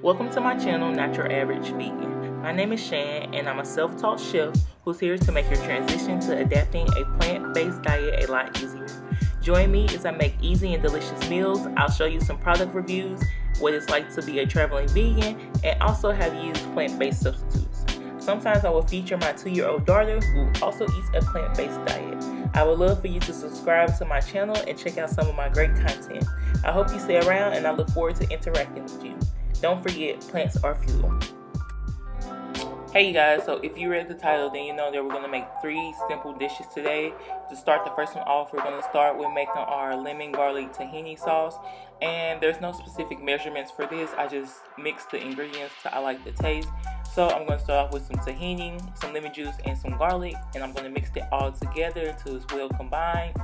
Welcome to my channel, Not Your Average Vegan. My name is Shan, and I'm a self-taught chef who's here to make your transition to adapting a plant-based diet a lot easier. Join me as I make easy and delicious meals. I'll show you some product reviews, what it's like to be a traveling vegan, and also how to use plant-based substitutes. Sometimes I will feature my 2-year-old daughter who also eats a plant-based diet. I would love for you to subscribe to my channel and check out some of my great content. I hope you stay around, and I look forward to interacting with you. Don't forget, plants are fuel. Hey you guys, so if you read the title, then you know that we're going to make 3 simple dishes today. To start the first one off, we're going to start with making our lemon garlic tahini sauce. And there's no specific measurements for this. I just mix the ingredients till I like the taste. So I'm going to start off with some tahini, some lemon juice, and some garlic. And I'm going to mix it all together until it's well combined.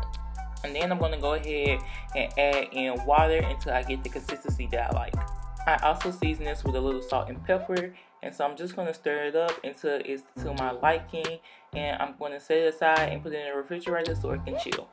And then I'm going to go ahead and add in water until I get the consistency that I like. I also season this with a little salt and pepper, and so I'm just going to stir it up until it's to my liking, and I'm going to set it aside and put it in the refrigerator so it can chill.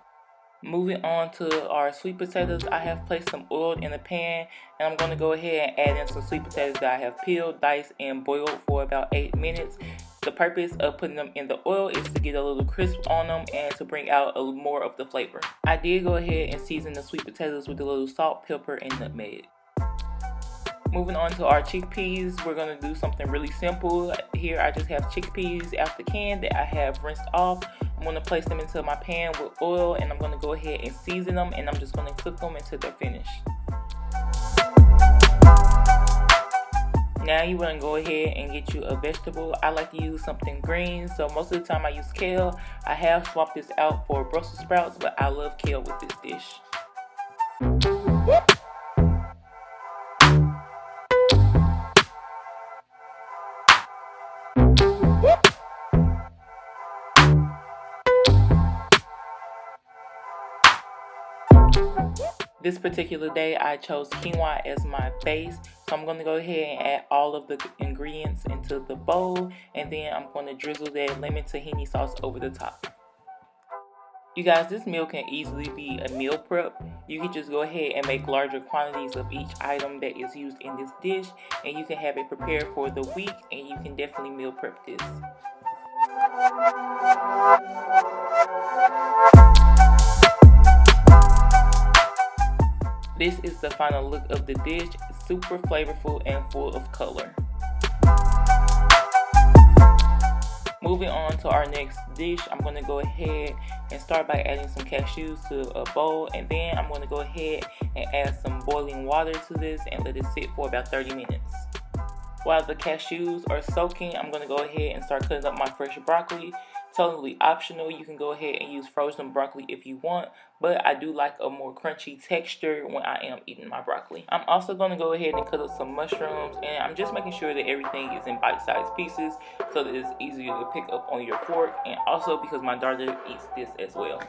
Moving on to our sweet potatoes, I have placed some oil in a pan, and I'm going to go ahead and add in some sweet potatoes that I have peeled, diced, and boiled for about 8 minutes. The purpose of putting them in the oil is to get a little crisp on them and to bring out a little more of the flavor. I did go ahead and season the sweet potatoes with a little salt, pepper, and nutmeg. Moving on to our chickpeas, we're going to do something really simple. Here I just have chickpeas out the can that I have rinsed off. I'm going to place them into my pan with oil, and I'm going to go ahead and season them, and I'm just going to cook them until they're finished. Now you want to go ahead and get you a vegetable. I like to use something green, so most of the time I use kale. I have swapped this out for Brussels sprouts, but I love kale with this dish. This particular day I chose quinoa as my base, so I'm going to go ahead and add all of the ingredients into the bowl, and then I'm going to drizzle that lemon tahini sauce over the top. You guys, this meal can easily be a meal prep. You can just go ahead and make larger quantities of each item that is used in this dish, and you can have it prepared for the week, and you can definitely meal prep this. This is the final look of the dish. It's super flavorful and full of color. Moving on to our next dish, I'm going to go ahead and start by adding some cashews to a bowl, and then I'm going to go ahead and add some boiling water to this and let it sit for about 30 minutes. While the cashews are soaking, I'm going to go ahead and start cutting up my fresh broccoli. Totally optional. You can go ahead and use frozen broccoli if you want, but I do like a more crunchy texture when I am eating my broccoli. I'm also going to go ahead and cut up some mushrooms, and I'm just making sure that everything is in bite-sized pieces so that it's easier to pick up on your fork, and also because my daughter eats this as well.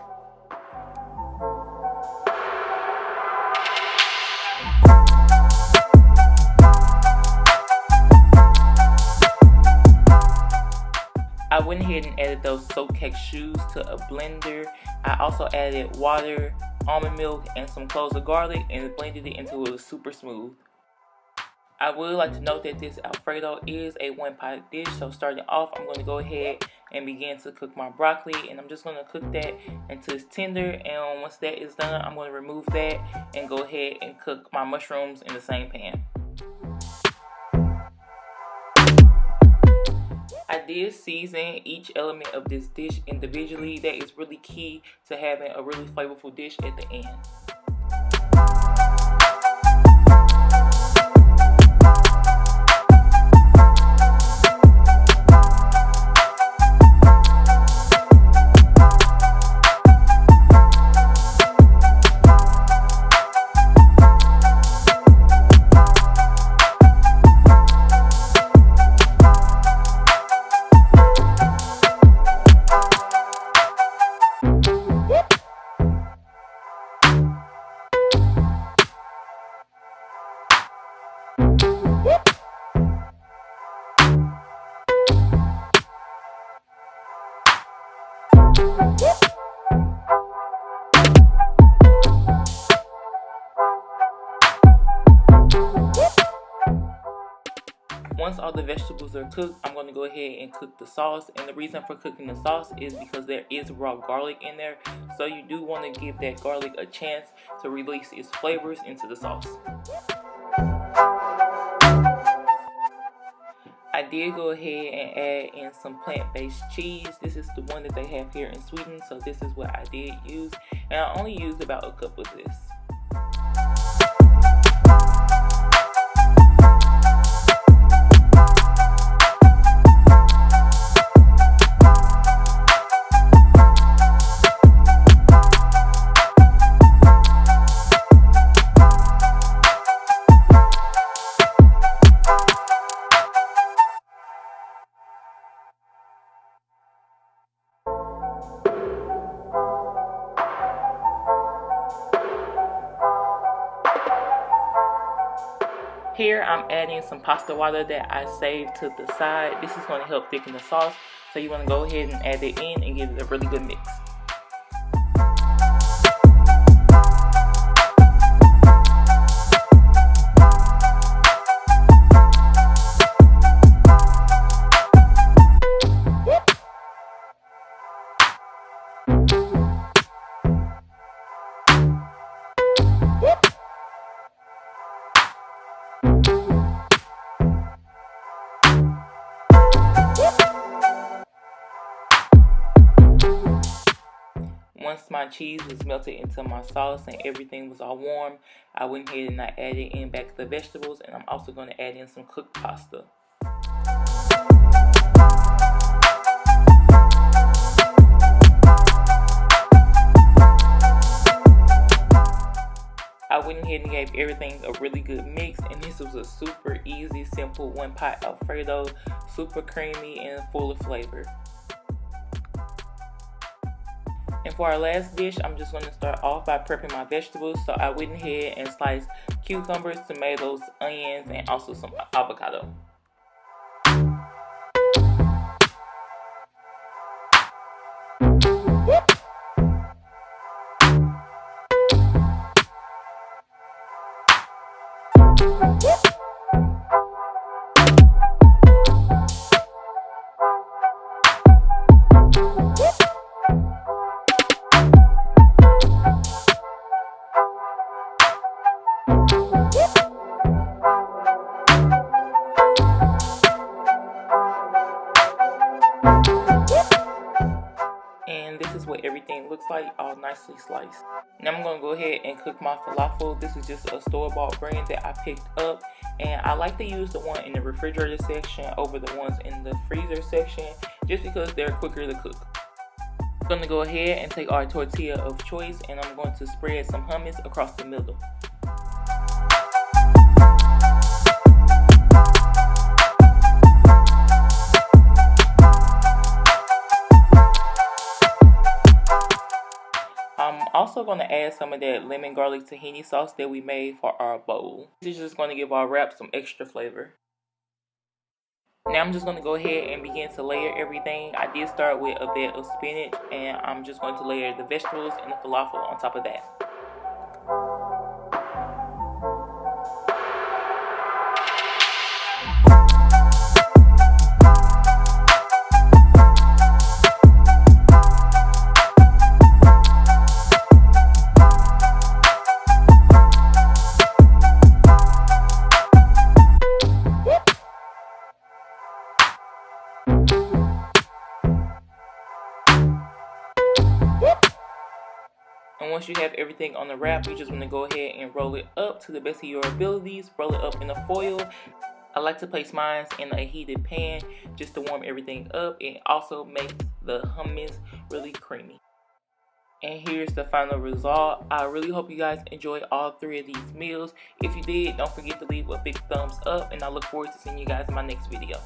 I went ahead and added those soaked cashews to a blender. I also added water, almond milk, and some cloves of garlic, and blended it until it was super smooth. I would like to note that this Alfredo is a one-pot dish, so starting off, I'm going to go ahead and begin to cook my broccoli, and I'm just going to cook that until it's tender, and once that is done, I'm going to remove that and go ahead and cook my mushrooms in the same pan. I did season each element of this dish individually. That is really key to having a really flavorful dish at the end. Once all the vegetables are cooked, I'm going to go ahead and cook the sauce. And the reason for cooking the sauce is because there is raw garlic in there. So you do want to give that garlic a chance to release its flavors into the sauce. I did go ahead and add in some plant-based cheese. This is the one that they have here in Sweden, so this is what I did use. And I only used about a cup of this. Here I'm adding some pasta water that I saved to the side. This is going to help thicken the sauce. So you want to go ahead and add it in and give it a really good mix. Once my cheese was melted into my sauce and everything was all warm, I went ahead and I added in back the vegetables, and I'm also going to add in some cooked pasta. I went ahead and gave everything a really good mix, and this was a super easy, simple one-pot Alfredo, super creamy and full of flavor. And for our last dish, I'm just going to start off by prepping my vegetables. So I went ahead and sliced cucumbers, tomatoes, onions, and also some avocado. And this is what everything looks like, all nicely sliced. Now I'm going to go ahead and cook my falafel. This is just a store-bought brand that I picked up, and I like to use the one in the refrigerator section over the ones in the freezer section just because they're quicker to cook. I'm going to go ahead and take our tortilla of choice, and I'm going to spread some hummus across the middle. I'm also going to add some of that lemon garlic tahini sauce that we made for our bowl. This is just going to give our wrap some extra flavor. Now I'm just going to go ahead and begin to layer everything. I did start with a bed of spinach, and I'm just going to layer the vegetables and the falafel on top of that. And once you have everything on the wrap, you just want to go ahead and roll it up to the best of your abilities. Roll it up in a foil. I like to place mine in a heated pan just to warm everything up. It also makes the hummus really creamy. And here's the final result. I really hope you guys enjoyed all 3 of these meals. If you did, don't forget to leave a big thumbs up, and I look forward to seeing you guys in my next video.